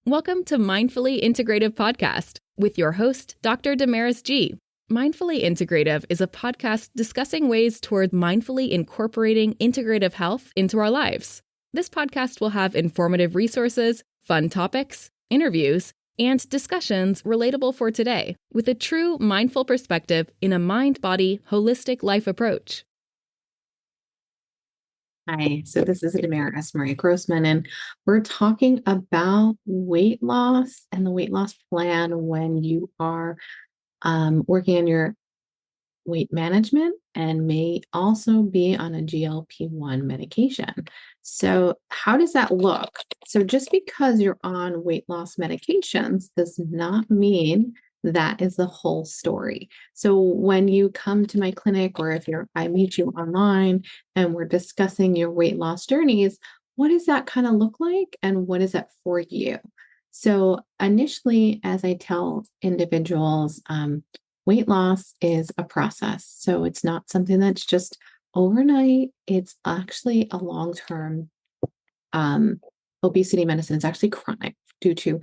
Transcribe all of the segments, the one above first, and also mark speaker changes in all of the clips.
Speaker 1: Welcome to Mindfully Integrative Podcast with your host, Dr. D'Amirah G. Mindfully Integrative is a podcast discussing ways toward mindfully incorporating integrative health into our lives. This podcast will have informative resources, fun topics, interviews, and discussions relatable for today with a true mindful perspective in a mind-body, holistic life approach.
Speaker 2: Hi, so this is D'Amirah S Maria Grossman, and we're talking about weight loss and the weight loss plan when you are working on your weight management and may also be on a GLP-1 medication. So how does that look? So just because you're on weight loss medications does not mean that is the whole story. So when you come to my clinic or if I meet you online and we're discussing your weight loss journeys, what does that kind of look like and what is that for you? So initially, as I tell individuals, weight loss is a process. So it's not something that's just overnight. It's actually a long-term obesity medicine. It's actually chronic due to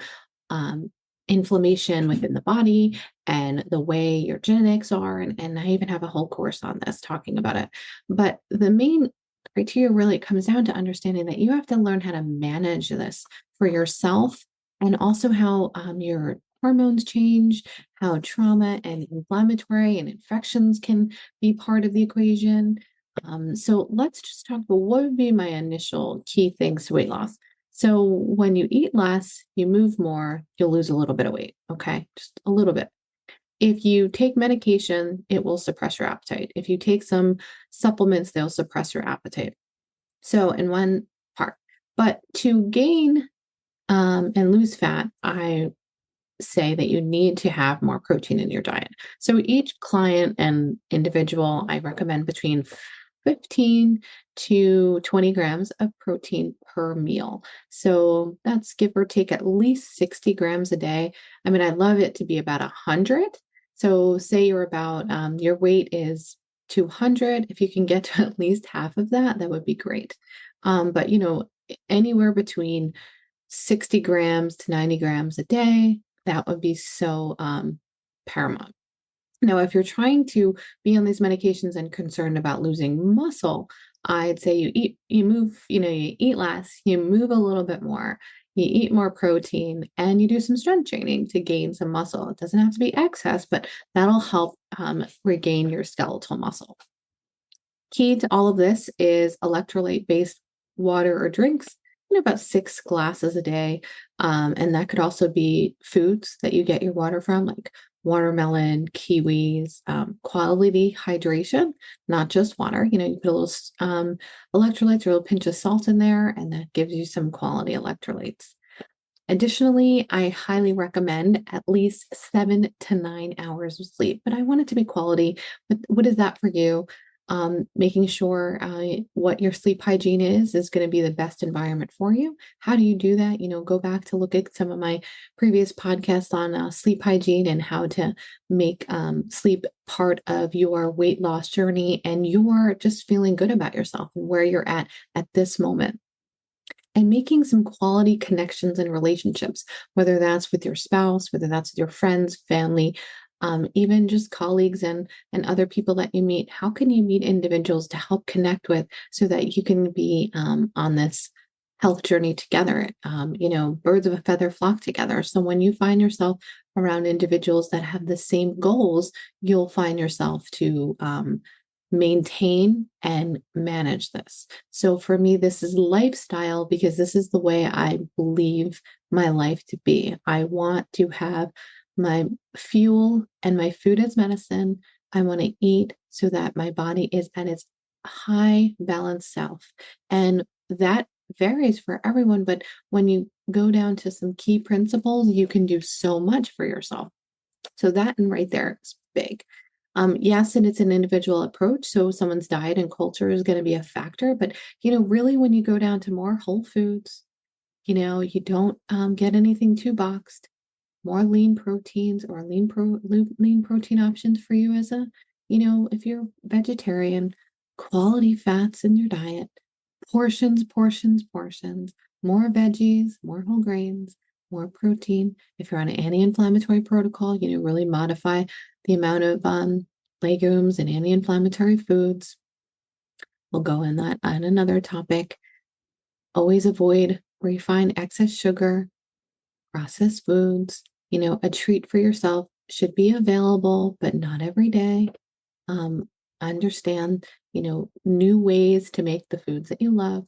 Speaker 2: inflammation within the body and the way your genetics are. And I even have a whole course on this talking about it. But the main criteria really comes down to understanding that you have to learn how to manage this for yourself and also how your hormones change, how trauma and inflammatory and infections can be part of the equation. So let's just talk about what would be my initial key things to weight loss. So when you eat less, you move more, you'll lose a little bit of weight. Okay, just a little bit. If you take medication, it will suppress your appetite. If you take some supplements, they'll suppress your appetite. So in one part, but to gain and lose fat, I say that you need to have more protein in your diet. So each client and individual, I recommend between 15 to 20 grams of protein per meal. So that's give or take at least 60 grams a day. I mean, I'd love it to be about 100. So say you're about, your weight is 200. If you can get to at least half of that, that would be great. But, anywhere between 60 grams to 90 grams a day, that would be so paramount. Now, if you're trying to be on these medications and concerned about losing muscle, I'd say you eat less, you move a little bit more, you eat more protein, and you do some strength training to gain some muscle. It doesn't have to be excess, but that'll help regain your skeletal muscle. Key to all of this is electrolyte-based water or drinks, about 6 glasses a day. And that could also be foods that you get your water from, like watermelon, kiwis, quality hydration, not just water. You put a little electrolytes or a little pinch of salt in there, and that gives you some quality electrolytes. Additionally, I highly recommend at least 7 to 9 hours of sleep, but I want it to be quality. But what is that for you? Making sure what your sleep hygiene is going to be the best environment for you. How do you do that? Go back to look at some of my previous podcasts on sleep hygiene and how to make sleep part of your weight loss journey and you're just feeling good about yourself and where you're at this moment. And making some quality connections and relationships, whether that's with your spouse, whether that's with your friends, family, even just colleagues and other people that you meet. How can you meet individuals to help connect with so that you can be on this health journey together? Birds of a feather flock together. So when you find yourself around individuals that have the same goals, you'll find yourself to maintain and manage this. So for me, this is lifestyle because this is the way I believe my life to be. I want to have my fuel and my food as medicine. I want to eat so that my body is at its high balanced self. And that varies for everyone. But when you go down to some key principles, you can do so much for yourself. So that and right there is big. Yes, and it's an individual approach. So someone's diet and culture is going to be a factor. But, really when you go down to more whole foods, you don't get anything too boxed, more lean proteins or lean protein options for you as if you're vegetarian, quality fats in your diet, portions, more veggies, more whole grains, more protein. If you're on an anti-inflammatory protocol, really modify the amount of legumes and anti-inflammatory foods. We'll go in that on another topic. Always avoid refined excess sugar, processed foods. A treat for yourself should be available, but not every day. Understand, new ways to make the foods that you love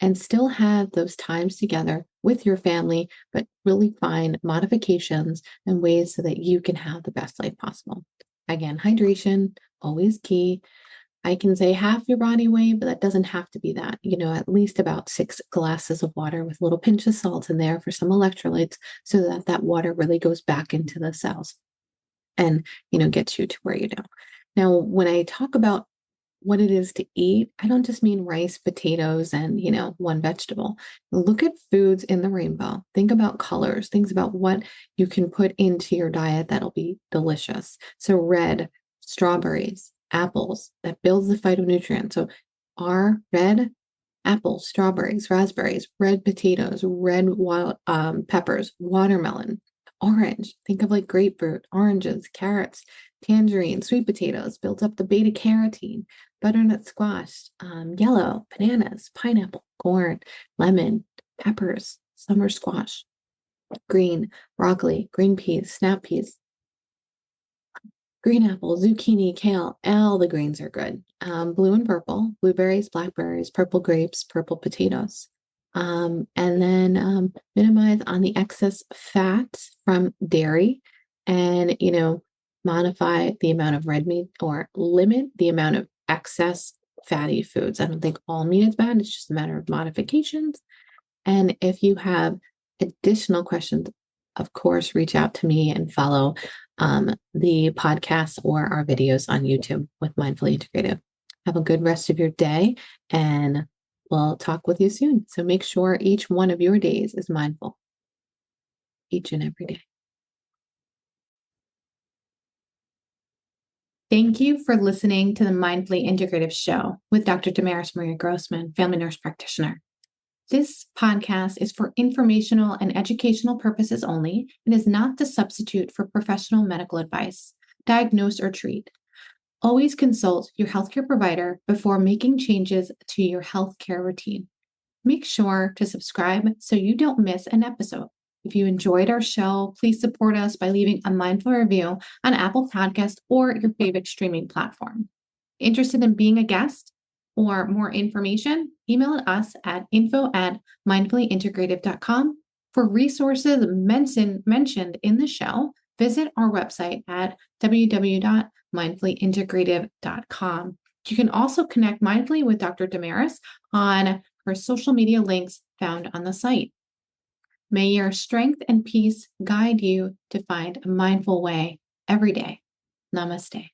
Speaker 2: and still have those times together with your family, but really find modifications and ways so that you can have the best life possible. Again, hydration, always key. I can say half your body weight, but that doesn't have to be that. At least about 6 glasses of water with a little pinch of salt in there for some electrolytes so that that water really goes back into the cells and, gets you to where you know. Now, when I talk about what it is to eat, I don't just mean rice, potatoes, and, one vegetable. Look at foods in the rainbow. Think about colors. Think about what you can put into your diet that'll be delicious. So red, strawberries, apples, that builds the phytonutrients. So our red apples, strawberries, raspberries, red potatoes, red wild peppers, watermelon, orange. Think of like grapefruit, oranges, carrots, tangerine, sweet potatoes, builds up the beta carotene, butternut squash, yellow, bananas, pineapple, corn, lemon, peppers, summer squash, green, broccoli, green peas, snap peas, green apple, zucchini, kale, all the greens are good. Blue and purple, blueberries, blackberries, purple grapes, purple potatoes. And then minimize on the excess fats from dairy and, modify the amount of red meat or limit the amount of excess fatty foods. I don't think all meat is bad. It's just a matter of modifications. And if you have additional questions, of course, reach out to me and follow the podcast or our videos on YouTube with Mindfully Integrative. Have a good rest of your day, and we'll talk with you soon. So make sure each one of your days is mindful, each and every day. Thank you for listening to the Mindfully Integrative Show with Dr. D'Amirah S Maria Grossman, family nurse practitioner. This podcast is for informational and educational purposes only and is not the substitute for professional medical advice, diagnose, or treat. Always consult your healthcare provider before making changes to your healthcare routine. Make sure to subscribe so you don't miss an episode. If you enjoyed our show, please support us by leaving a mindful review on Apple Podcasts or your favorite streaming platform. Interested in being a guest or more information? Email us at info@mindfullyintegrative.com. For resources mentioned in the show, visit our website at www.mindfullyintegrative.com. You can also connect mindfully with Dr. D'Amirah on her social media links found on the site. May your strength and peace guide you to find a mindful way every day. Namaste.